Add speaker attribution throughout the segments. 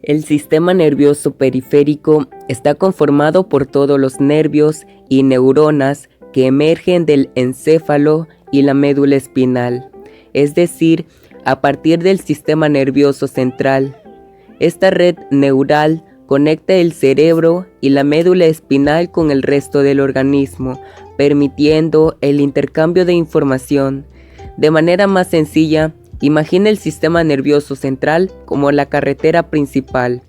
Speaker 1: El sistema nervioso periférico está conformado por todos los nervios y neuronas que emergen del encéfalo y la médula espinal, es decir, a partir del sistema nervioso central. Esta red neural conecta el cerebro y la médula espinal con el resto del organismo, permitiendo el intercambio de información. De manera más sencilla, imagina el sistema nervioso central como la carretera principal.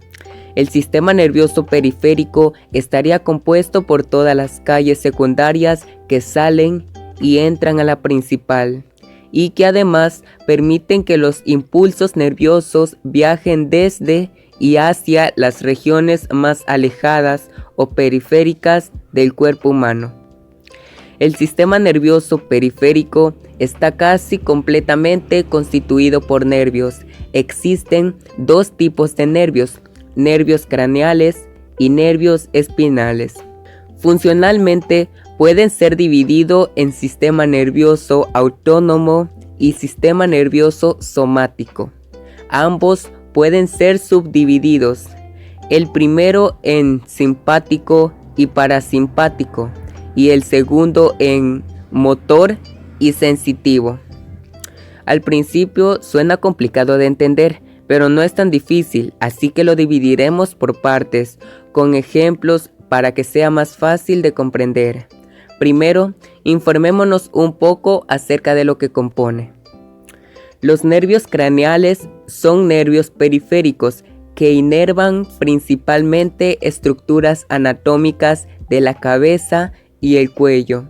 Speaker 1: El sistema nervioso periférico estaría compuesto por todas las calles secundarias que salen y entran a la principal, y que además permiten que los impulsos nerviosos viajen desde y hacia las regiones más alejadas o periféricas del cuerpo humano. El sistema nervioso periférico está casi completamente constituido por nervios. Existen dos tipos de nervios: nervios craneales y nervios espinales. Funcionalmente pueden ser divididos en sistema nervioso autónomo y sistema nervioso somático. Ambos pueden ser subdivididos, el primero en simpático y parasimpático, y el segundo en motor y sensitivo. Al principio suena complicado de entender, pero no es tan difícil, así que lo dividiremos por partes, con ejemplos para que sea más fácil de comprender. Primero, informémonos un poco acerca de lo que compone. Los nervios craneales son nervios periféricos que inervan principalmente estructuras anatómicas de la cabeza y el cuello.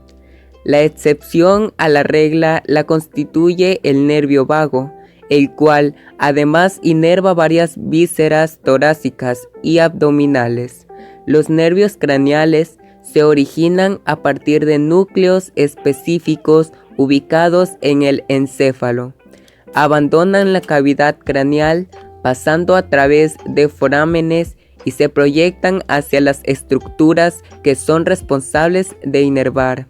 Speaker 1: La excepción a la regla la constituye el nervio vago, el cual además inerva varias vísceras torácicas y abdominales. Los nervios craneales se originan a partir de núcleos específicos ubicados en el encéfalo. Abandonan la cavidad craneal pasando a través de forámenes y se proyectan hacia las estructuras que son responsables de inervar.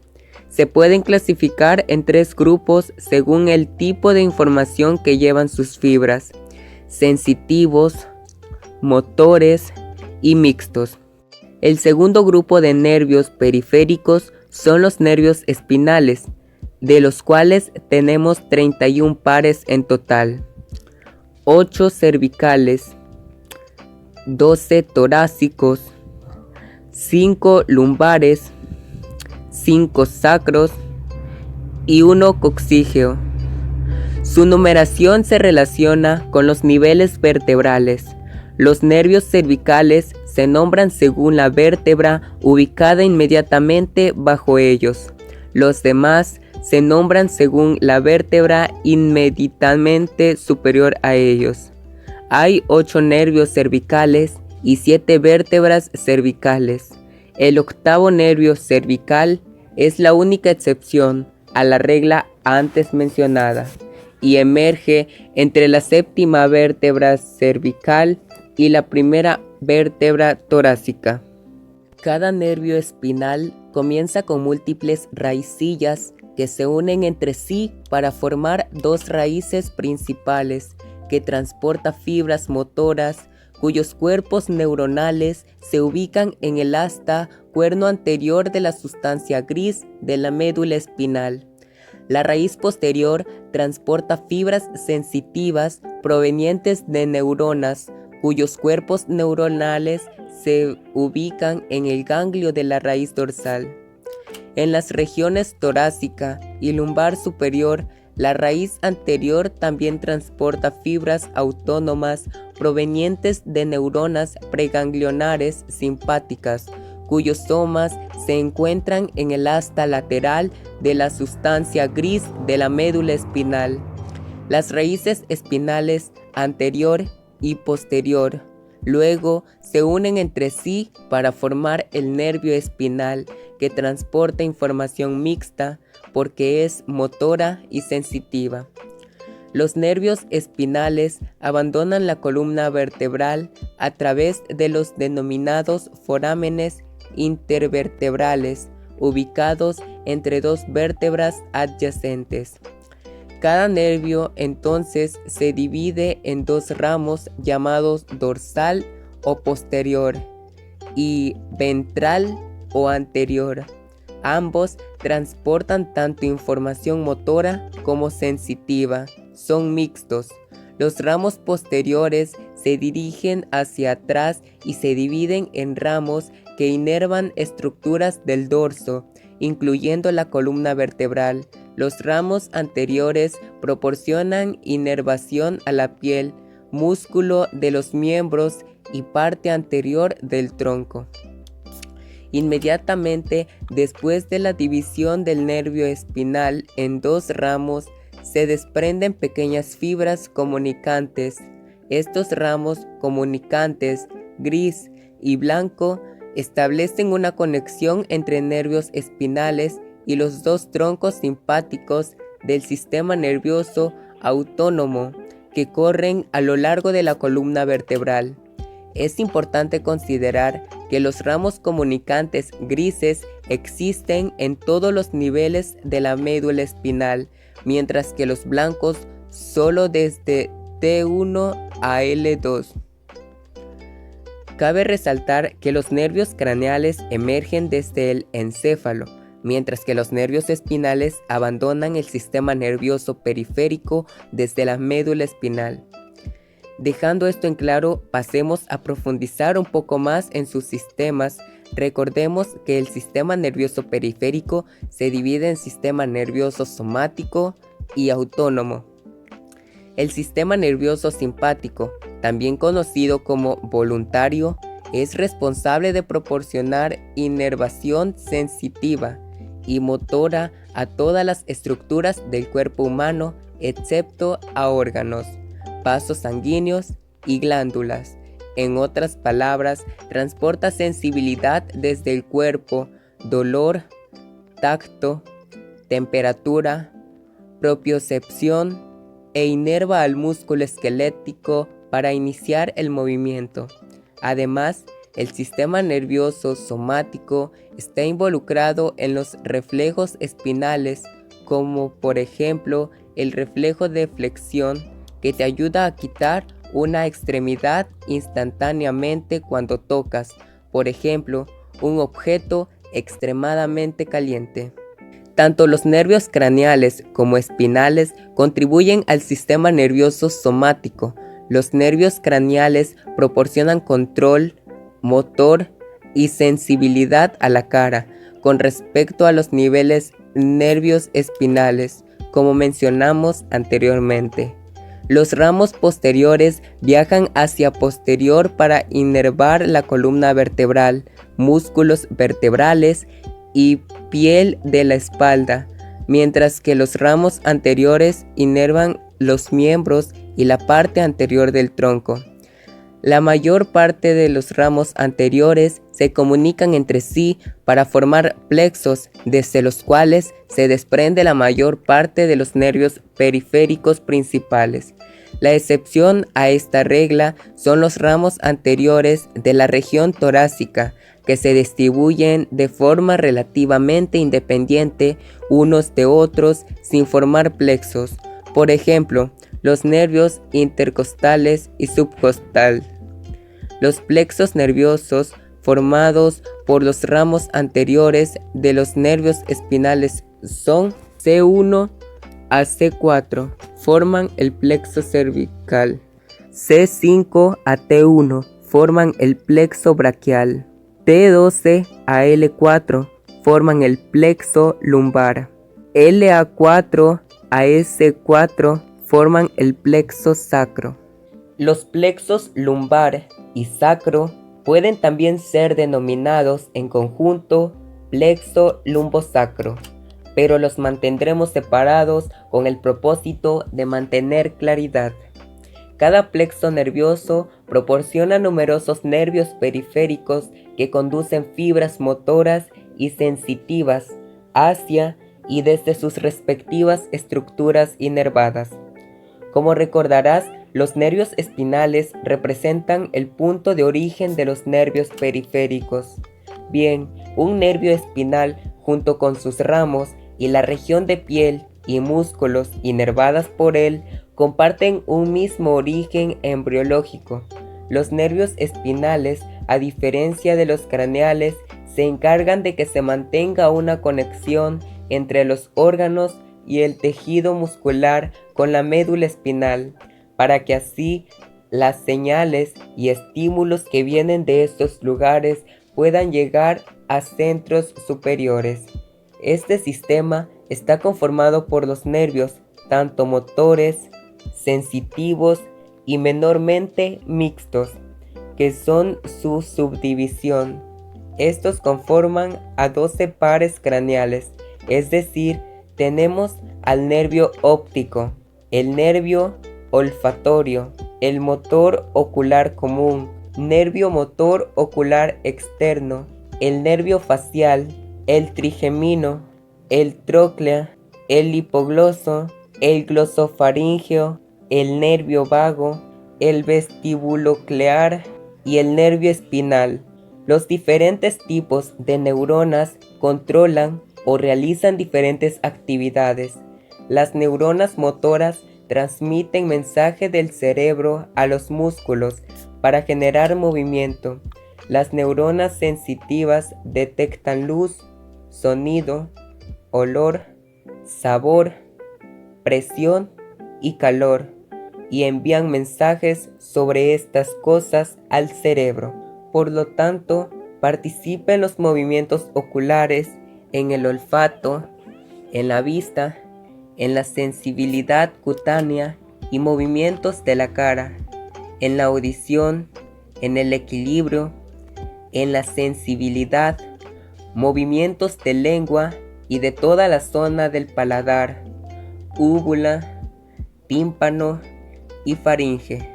Speaker 1: Se pueden clasificar en tres grupos según el tipo de información que llevan sus fibras: sensitivos, motores y mixtos. El segundo grupo de nervios periféricos son los nervios espinales, de los cuales tenemos 31 pares en total: 8 cervicales, 12 torácicos, 5 lumbares, 5 sacros y 1 coxígeo. Su numeración se relaciona con los niveles vertebrales. Los nervios cervicales se nombran según la vértebra ubicada inmediatamente bajo ellos. Los demás se nombran según la vértebra inmediatamente superior a ellos. Hay 8 nervios cervicales y 7 vértebras cervicales. El octavo nervio cervical es la única excepción a la regla antes mencionada y emerge entre la séptima vértebra cervical y la primera vértebra torácica. Cada nervio espinal comienza con múltiples raicillas que se unen entre sí para formar dos raíces principales que transportan fibras motoras, cuyos cuerpos neuronales se ubican en el asta cuerno anterior de la sustancia gris de la médula espinal. La raíz posterior transporta fibras sensitivas provenientes de neuronas, cuyos cuerpos neuronales se ubican en el ganglio de la raíz dorsal. En las regiones torácica y lumbar superior, la raíz anterior también transporta fibras autónomas provenientes de neuronas preganglionares simpáticas, cuyos somas se encuentran en el asta lateral de la sustancia gris de la médula espinal. Las raíces espinales anterior y posterior luego se unen entre sí para formar el nervio espinal, que transporta información mixta porque es motora y sensitiva. Los nervios espinales abandonan la columna vertebral a través de los denominados forámenes intervertebrales, ubicados entre dos vértebras adyacentes. Cada nervio entonces se divide en dos ramos llamados dorsal o posterior y ventral o anterior. Ambos transportan tanto información motora como sensitiva. Son mixtos. Los ramos posteriores se dirigen hacia atrás y se dividen en ramos que inervan estructuras del dorso, incluyendo la columna vertebral. Los ramos anteriores proporcionan inervación a la piel, músculo de los miembros y parte anterior del tronco. Inmediatamente después de la división del nervio espinal en dos ramos, se desprenden pequeñas fibras comunicantes. Estos ramos comunicantes, gris y blanco, establecen una conexión entre nervios espinales y los dos troncos simpáticos del sistema nervioso autónomo que corren a lo largo de la columna vertebral. Es importante considerar que los ramos comunicantes grises existen en todos los niveles de la médula espinal, mientras que los blancos solo desde T1 a L2. Cabe resaltar que los nervios craneales emergen desde el encéfalo, mientras que los nervios espinales abandonan el sistema nervioso periférico desde la médula espinal. Dejando esto en claro, pasemos a profundizar un poco más en sus sistemas. Recordemos que el sistema nervioso periférico se divide en sistema nervioso somático y autónomo. El sistema nervioso simpático, también conocido como voluntario, es responsable de proporcionar inervación sensitiva y motora a todas las estructuras del cuerpo humano, excepto a órganos, vasos sanguíneos y glándulas. En otras palabras, transporta sensibilidad desde el cuerpo, dolor, tacto, temperatura, propiocepción e inerva al músculo esquelético para iniciar el movimiento. Además, el sistema nervioso somático está involucrado en los reflejos espinales, como por ejemplo el reflejo de flexión, que te ayuda a quitar una extremidad instantáneamente cuando tocas, por ejemplo, un objeto extremadamente caliente. Tanto los nervios craneales como espinales contribuyen al sistema nervioso somático. Los nervios craneales proporcionan control, motor y sensibilidad a la cara con respecto a los niveles nervios espinales, como mencionamos anteriormente. Los ramos posteriores viajan hacia posterior para inervar la columna vertebral, músculos vertebrales y piel de la espalda, mientras que los ramos anteriores inervan los miembros y la parte anterior del tronco. La mayor parte de los ramos anteriores se comunican entre sí para formar plexos, desde los cuales se desprende la mayor parte de los nervios periféricos principales. La excepción a esta regla son los ramos anteriores de la región torácica, que se distribuyen de forma relativamente independiente unos de otros sin formar plexos. Por ejemplo, los nervios intercostales y subcostal. Los plexos nerviosos formados por los ramos anteriores de los nervios espinales son C1 a C4, forman el plexo cervical. C5 a T1 forman el plexo braquial. T12 a L4 forman el plexo lumbar. LA4 a S4 forman el plexo sacro. Los plexos lumbar y sacro pueden también ser denominados en conjunto plexo lumbosacro, pero los mantendremos separados con el propósito de mantener claridad. Cada plexo nervioso proporciona numerosos nervios periféricos que conducen fibras motoras y sensitivas hacia y desde sus respectivas estructuras inervadas. Como recordarás, los nervios espinales representan el punto de origen de los nervios periféricos. Bien, un nervio espinal junto con sus ramos y la región de piel y músculos inervadas por él comparten un mismo origen embriológico. Los nervios espinales, a diferencia de los craneales, se encargan de que se mantenga una conexión entre los órganos y el tejido muscular con la médula espinal, para que así las señales y estímulos que vienen de estos lugares puedan llegar a centros superiores. Este sistema está conformado por los nervios, tanto motores, sensitivos y menormente mixtos, que son su subdivisión. Estos conforman a 12 pares craneales, es decir, tenemos al nervio óptico, el nervio olfatorio, el motor ocular común, nervio motor ocular externo, el nervio facial, el trigemino, el tróclea, el hipogloso, el glosofaríngeo, el nervio vago, el vestibuloclear y el nervio espinal. Los diferentes tipos de neuronas controlan o realizan diferentes actividades. Las neuronas motoras transmiten mensaje del cerebro a los músculos para generar movimiento. Las neuronas sensitivas detectan luz, sonido, olor, sabor, presión y calor, y envían mensajes sobre estas cosas al cerebro. Por lo tanto, participa en los movimientos oculares, en el olfato, en la vista, en la sensibilidad cutánea y movimientos de la cara, en la audición, en el equilibrio, en la sensibilidad, movimientos de lengua y de toda la zona del paladar, úvula, tímpano y faringe.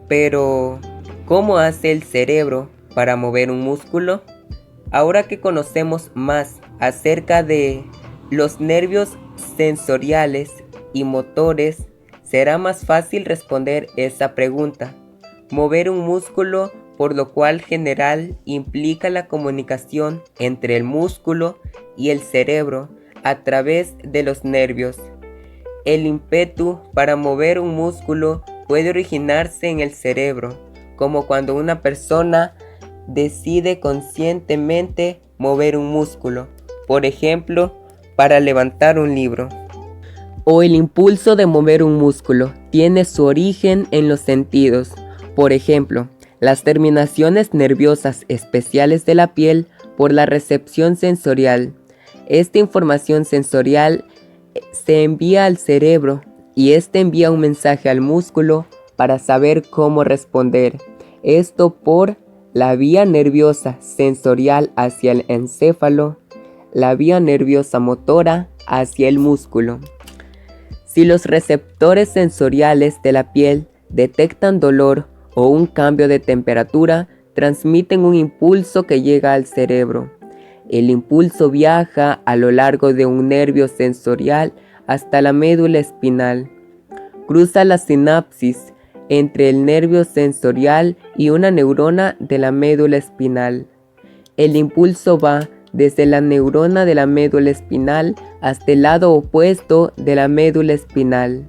Speaker 1: Pero, ¿cómo hace el cerebro para mover un músculo? Ahora que conocemos más acerca de los nervios sensoriales y motores, será más fácil responder esa pregunta. Mover un músculo, por lo cual general implica la comunicación entre el músculo y el cerebro a través de los nervios. El ímpetu para mover un músculo puede originarse en el cerebro, como cuando una persona decide conscientemente mover un músculo, por ejemplo, para levantar un libro. O el impulso de mover un músculo tiene su origen en los sentidos. Por ejemplo, las terminaciones nerviosas especiales de la piel por la recepción sensorial. Esta información sensorial se envía al cerebro y este envía un mensaje al músculo para saber cómo responder. Esto por la vía nerviosa sensorial hacia el encéfalo, la vía nerviosa motora hacia el músculo. Si los receptores sensoriales de la piel detectan dolor o un cambio de temperatura, transmiten un impulso que llega al cerebro. El impulso viaja a lo largo de un nervio sensorial hasta la médula espinal. Cruza la sinapsis entre el nervio sensorial y una neurona de la médula espinal. El impulso va desde la neurona de la médula espinal hasta el lado opuesto de la médula espinal.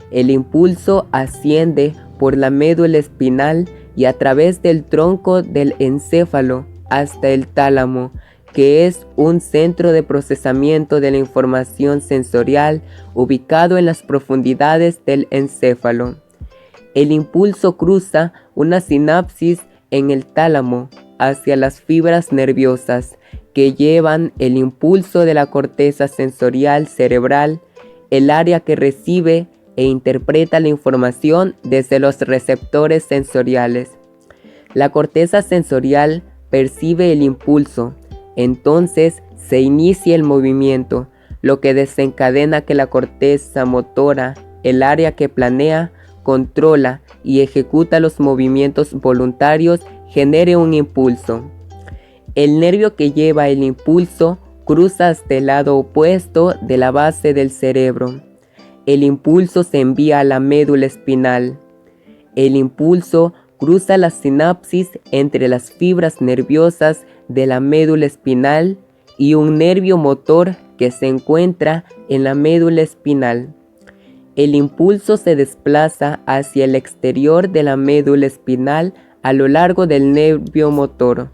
Speaker 1: El impulso asciende por la médula espinal y a través del tronco del encéfalo hasta el tálamo, que es un centro de procesamiento de la información sensorial ubicado en las profundidades del encéfalo. El impulso cruza una sinapsis en el tálamo hacia las fibras nerviosas que llevan el impulso de la corteza sensorial cerebral, el área que recibe e interpreta la información desde los receptores sensoriales. La corteza sensorial percibe el impulso, entonces se inicia el movimiento, lo que desencadena que la corteza motora, el área que planea, controla y ejecuta los movimientos voluntarios, genere un impulso. El nervio que lleva el impulso cruza hasta el lado opuesto de la base del cerebro. El impulso se envía a la médula espinal. El impulso cruza la sinapsis entre las fibras nerviosas de la médula espinal y un nervio motor que se encuentra en la médula espinal. El impulso se desplaza hacia el exterior de la médula espinal a lo largo del nervio motor.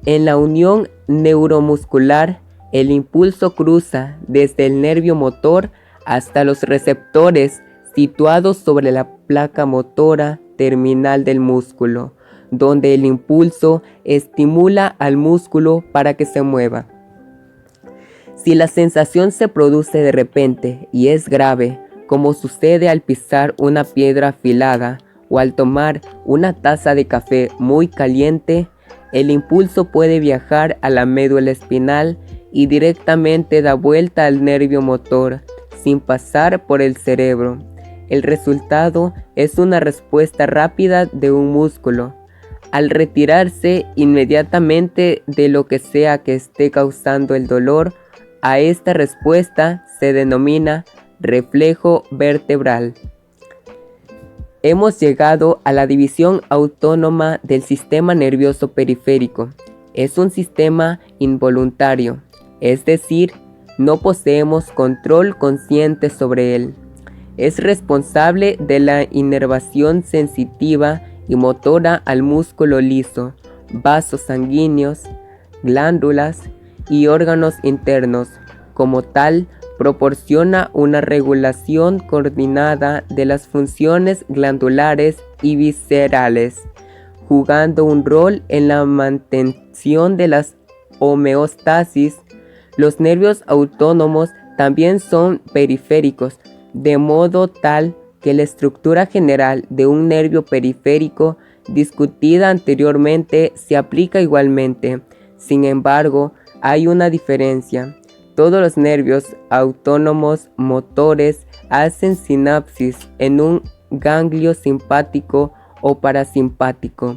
Speaker 1: En la unión neuromuscular, el impulso cruza desde el nervio motor hasta los receptores situados sobre la placa motora terminal del músculo, donde el impulso estimula al músculo para que se mueva. Si la sensación se produce de repente y es grave, como sucede al pisar una piedra afilada o al tomar una taza de café muy caliente, el impulso puede viajar a la médula espinal y directamente da vuelta al nervio motor, sin pasar por el cerebro. El resultado es una respuesta rápida de un músculo, al retirarse inmediatamente de lo que sea que esté causando el dolor. A esta respuesta se denomina reflejo vertebral. Hemos llegado a la división autónoma del sistema nervioso periférico. Es un sistema involuntario, es decir, no poseemos control consciente sobre él. Es responsable de la inervación sensitiva y motora al músculo liso, vasos sanguíneos, glándulas y órganos internos. Como tal, proporciona una regulación coordinada de las funciones glandulares y viscerales, jugando un rol en la mantención de la homeostasis. Los nervios autónomos también son periféricos, de modo tal que la estructura general de un nervio periférico discutida anteriormente se aplica igualmente. Sin embargo, hay una diferencia. Todos los nervios autónomos motores hacen sinapsis en un ganglio simpático o parasimpático.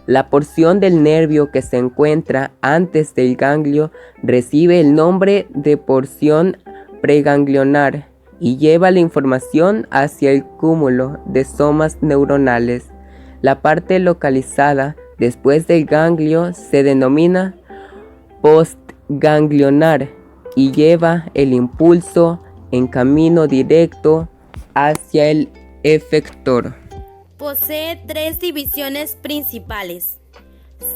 Speaker 1: La porción del nervio que se encuentra antes del ganglio recibe el nombre de porción preganglionar y lleva la información hacia el cúmulo de somas neuronales. La parte localizada después del ganglio se denomina postganglionar y lleva el impulso en camino directo hacia el efector.
Speaker 2: Posee tres divisiones principales: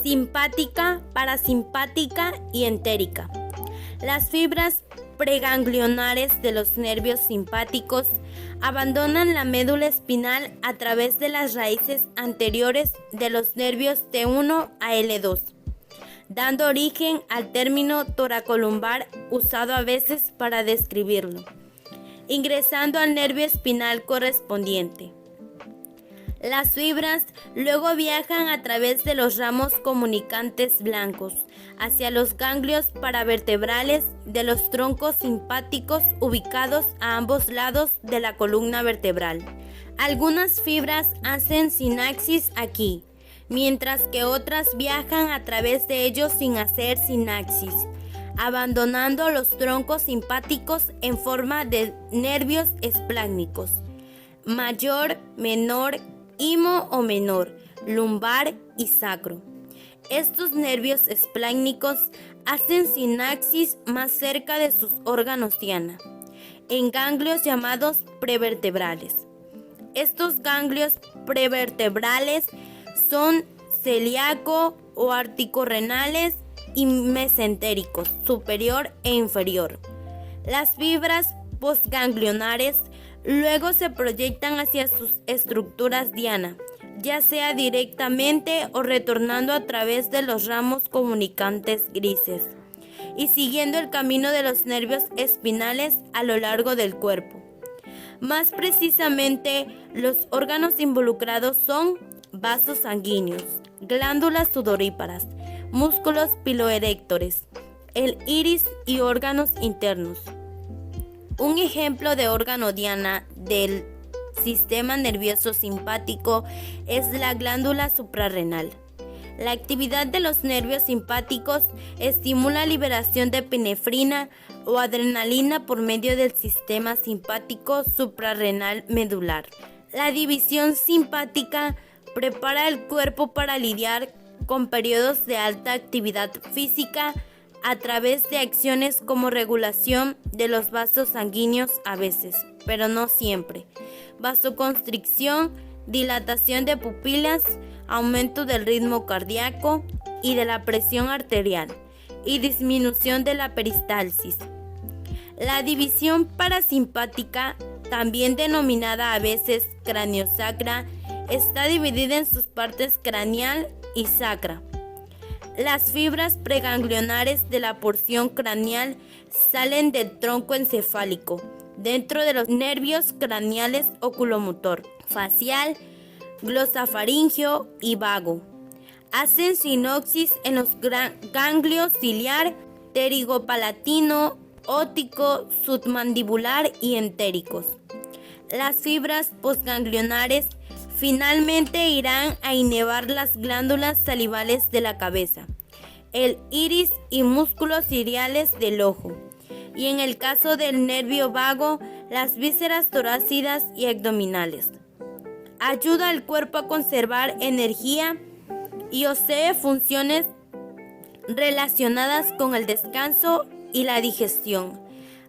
Speaker 2: simpática, parasimpática y entérica. Las fibras preganglionares de los nervios simpáticos abandonan la médula espinal a través de las raíces anteriores de los nervios T1 a L2, dando origen al término toracolumbar usado a veces para describirlo, ingresando al nervio espinal correspondiente. Las fibras luego viajan a través de los ramos comunicantes blancos hacia los ganglios paravertebrales de los troncos simpáticos ubicados a ambos lados de la columna vertebral. Algunas fibras hacen sinapsis aquí, mientras que otras viajan a través de ellos sin hacer sinapsis, abandonando los troncos simpáticos en forma de nervios espláncnicos: mayor, menor, imo o menor, lumbar y sacro. Estos nervios espláncnicos hacen sinapsis más cerca de sus órganos diana, en ganglios llamados prevertebrales. Estos ganglios prevertebrales son celíaco o articorrenales y mesentéricos, superior e inferior. Las fibras postganglionares luego se proyectan hacia sus estructuras diana, ya sea directamente o retornando a través de los ramos comunicantes grises y siguiendo el camino de los nervios espinales a lo largo del cuerpo. Más precisamente, los órganos involucrados son vasos sanguíneos, glándulas sudoríparas, músculos piloerectores, el iris y órganos internos. Un ejemplo de órgano diana del sistema nervioso simpático es la glándula suprarrenal. La actividad de los nervios simpáticos estimula la liberación de epinefrina o adrenalina por medio del sistema simpático suprarrenal medular. La división simpática prepara el cuerpo para lidiar con periodos de alta actividad física a través de acciones como regulación de los vasos sanguíneos a veces, pero no siempre, vasoconstricción, dilatación de pupilas, aumento del ritmo cardíaco y de la presión arterial y disminución de la peristalsis. La división parasimpática, también denominada a veces craniosacra, está dividida en sus partes craneal y sacra. Las fibras preganglionares de la porción craneal salen del tronco encefálico, dentro de los nervios craneales oculomotor, facial, glosofaríngeo y vago. Hacen sinopsis en los ganglios ciliar, pterigopalatino, óptico, submandibular y entéricos. Las fibras postganglionares finalmente irán a innervar las glándulas salivales de la cabeza, el iris y músculos ciliares del ojo, y en el caso del nervio vago, las vísceras torácicas y abdominales. Ayuda al cuerpo a conservar energía y posee funciones relacionadas con el descanso y la digestión,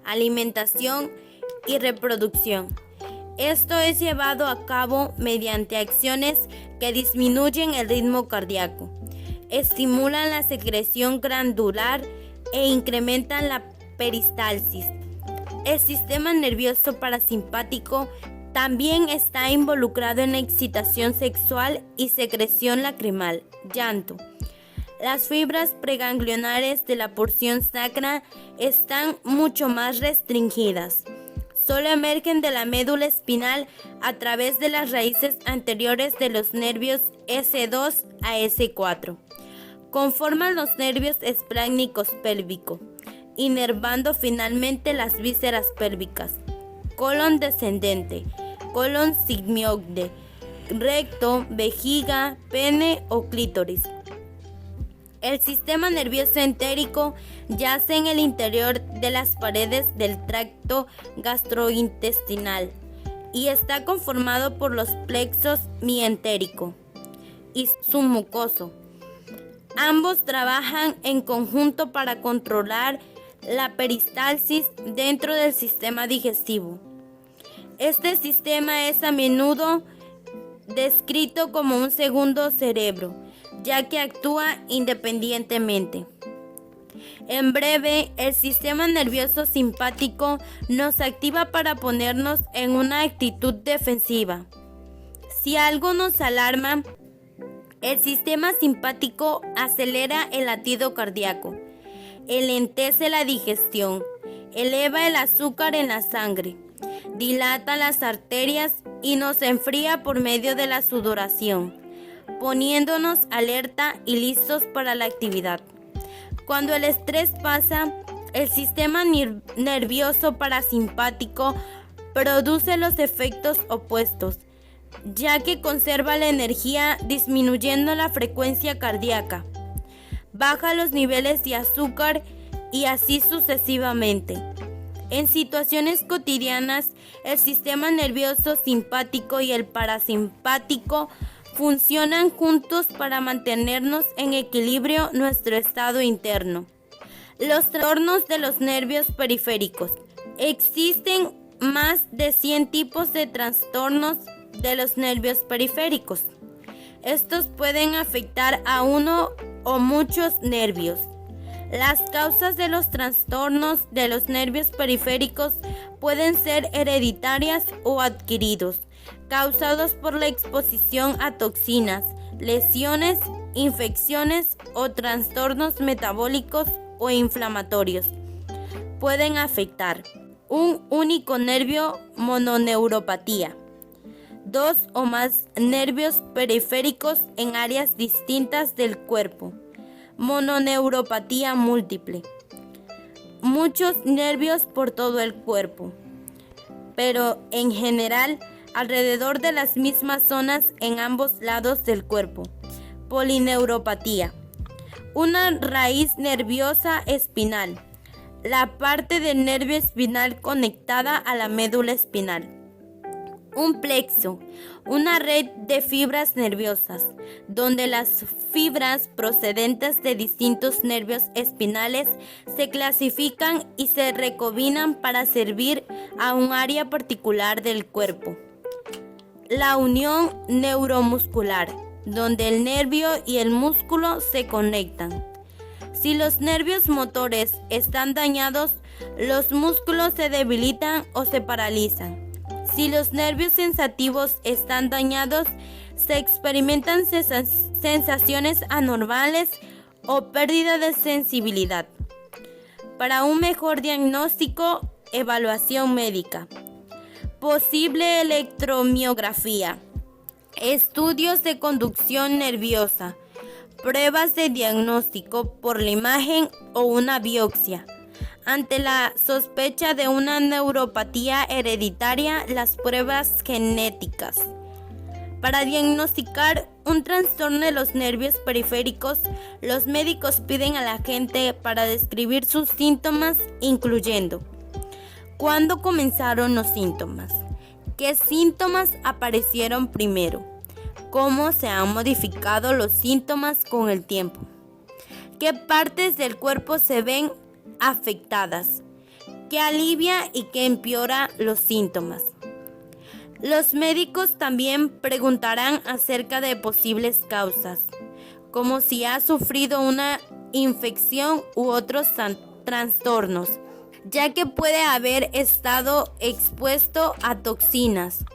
Speaker 2: alimentación y reproducción. Esto es llevado a cabo mediante acciones que disminuyen el ritmo cardíaco, estimulan la secreción glandular e incrementan la peristalsis. El sistema nervioso parasimpático también está involucrado en la excitación sexual y secreción lacrimal, llanto. Las fibras preganglionares de la porción sacra están mucho más restringidas. Solo emergen de la médula espinal a través de las raíces anteriores de los nervios S2 a S4. Conforman los nervios espláncnicos pélvicos, innervando finalmente las vísceras pélvicas, colon descendente, colon sigmoide, recto, vejiga, pene o clítoris. El sistema nervioso entérico yace en el interior de las paredes del tracto gastrointestinal y está conformado por los plexos mientérico y submucoso. Ambos trabajan en conjunto para controlar la peristalsis dentro del sistema digestivo. Este sistema es a menudo descrito como un segundo cerebro, ya que actúa independientemente. En breve, el sistema nervioso simpático nos activa para ponernos en una actitud defensiva. Si algo nos alarma, el sistema simpático acelera el latido cardíaco, enlentece la digestión, eleva el azúcar en la sangre, dilata las arterias y nos enfría por medio de la sudoración, poniéndonos alerta y listos para la actividad. Cuando el estrés pasa, el sistema nervioso parasimpático produce los efectos opuestos, ya que conserva la energía disminuyendo la frecuencia cardíaca, baja los niveles de azúcar y así sucesivamente. En situaciones cotidianas, el sistema nervioso simpático y el parasimpático funcionan juntos para mantenernos en equilibrio nuestro estado interno. Los trastornos de los nervios periféricos. Existen más de 100 tipos de trastornos de los nervios periféricos. Estos pueden afectar a uno o muchos nervios. Las causas de los trastornos de los nervios periféricos pueden ser hereditarias o adquiridos, causados por la exposición a toxinas, lesiones, infecciones o trastornos metabólicos o inflamatorios. Pueden afectar un único nervio, mononeuropatía, 2 o más nervios periféricos en áreas distintas del cuerpo, mononeuropatía múltiple, muchos nervios por todo el cuerpo, pero en general alrededor de las mismas zonas en ambos lados del cuerpo, polineuropatía, una raíz nerviosa espinal, la parte del nervio espinal conectada a la médula espinal, Un plexo, una red de fibras nerviosas, donde las fibras procedentes de distintos nervios espinales se clasifican y se recobinan para servir a un área particular del cuerpo. La unión neuromuscular, donde el nervio y el músculo se conectan. Si los nervios motores están dañados, los músculos se debilitan o se paralizan. Si los nervios sensitivos están dañados, se experimentan sensaciones anormales o pérdida de sensibilidad. Para un mejor diagnóstico, evaluación médica. Posible electromiografía. Estudios de conducción nerviosa. Pruebas de diagnóstico por la imagen o una biopsia. Ante la sospecha de una neuropatía hereditaria, las pruebas genéticas. Para diagnosticar un trastorno de los nervios periféricos, los médicos piden a la gente para describir sus síntomas, incluyendo: ¿cuándo comenzaron los síntomas? ¿Qué síntomas aparecieron primero? ¿Cómo se han modificado los síntomas con el tiempo? ¿Qué partes del cuerpo se ven afectadas? ¿Qué alivia y qué empeora los síntomas? Los médicos también preguntarán acerca de posibles causas, como si ha sufrido una infección u otros trastornos, ya que puede haber estado expuesto a toxinas.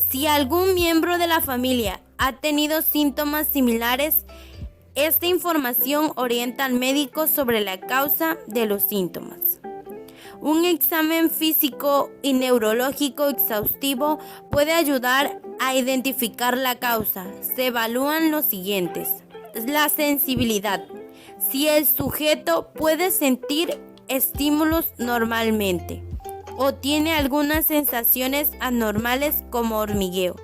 Speaker 2: Si algún miembro de la familia ha tenido síntomas similares, esta información orienta al médico sobre la causa de los síntomas. Un examen físico y neurológico exhaustivo puede ayudar a identificar la causa. Se evalúan los siguientes: la sensibilidad. Si el sujeto puede sentir estímulos normalmente o tiene algunas sensaciones anormales como hormigueo.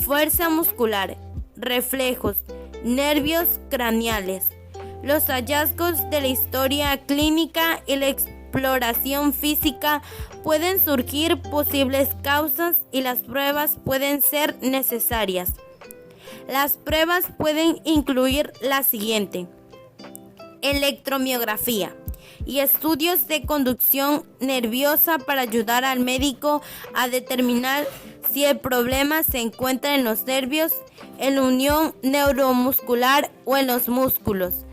Speaker 2: Fuerza muscular, reflejos, nervios craneales. Los hallazgos de la historia clínica y la exploración física pueden surgir posibles causas y las pruebas pueden ser necesarias. Las pruebas pueden incluir la siguiente: electromiografía y estudios de conducción nerviosa para ayudar al médico a determinar si el problema se encuentra en los nervios, en la unión neuromuscular o en los músculos.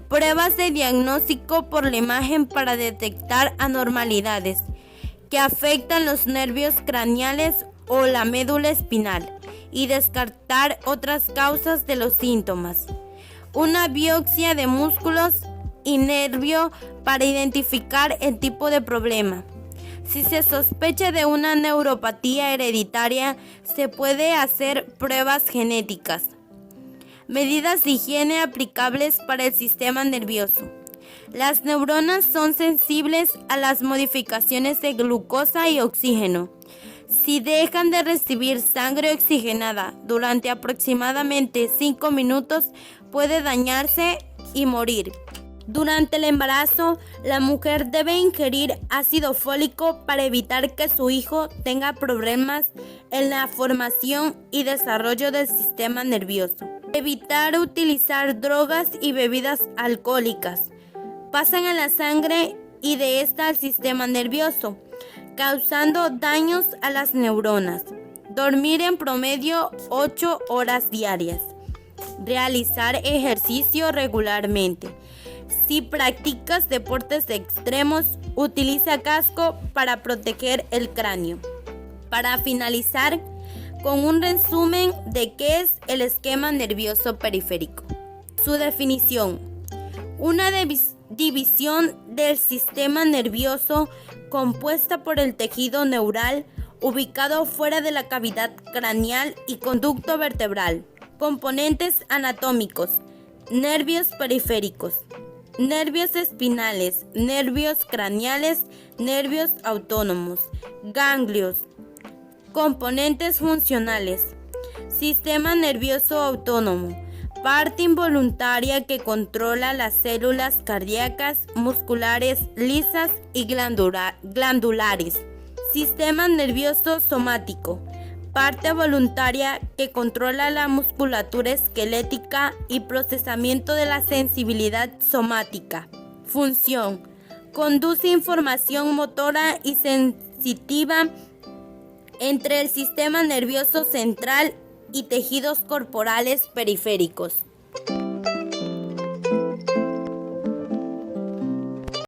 Speaker 2: Pruebas de diagnóstico por la imagen para detectar anormalidades que afectan los nervios craneales o la médula espinal y descartar otras causas de los síntomas. Una biopsia de músculos y nervio para identificar el tipo de problema. Si se sospecha de una neuropatía hereditaria, se puede hacer pruebas genéticas. Medidas de higiene aplicables para el sistema nervioso. Las neuronas son sensibles a las modificaciones de glucosa y oxígeno. Si dejan de recibir sangre oxigenada durante aproximadamente 5 minutos, puede dañarse y morir. Durante el embarazo, la mujer debe ingerir ácido fólico para evitar que su hijo tenga problemas en la formación y desarrollo del sistema nervioso. Evitar utilizar drogas y bebidas alcohólicas. Pasan a la sangre y de esta al sistema nervioso, causando daños a las neuronas. Dormir en promedio 8 horas diarias. Realizar ejercicio regularmente. Si practicas deportes extremos, utiliza casco para proteger el cráneo. Para finalizar, con un resumen de qué es el esquema nervioso periférico. Su definición: una división del sistema nervioso compuesta por el tejido neural ubicado fuera de la cavidad craneal y conducto vertebral. Componentes anatómicos: nervios periféricos, nervios espinales, nervios craneales, nervios autónomos, ganglios. Componentes funcionales: sistema nervioso autónomo, parte involuntaria que controla las células cardíacas, musculares, lisas y glandulares. Sistema nervioso somático, parte voluntaria que controla la musculatura esquelética y procesamiento de la sensibilidad somática. Función: conduce información motora y sensitiva entre el sistema nervioso central y tejidos corporales periféricos.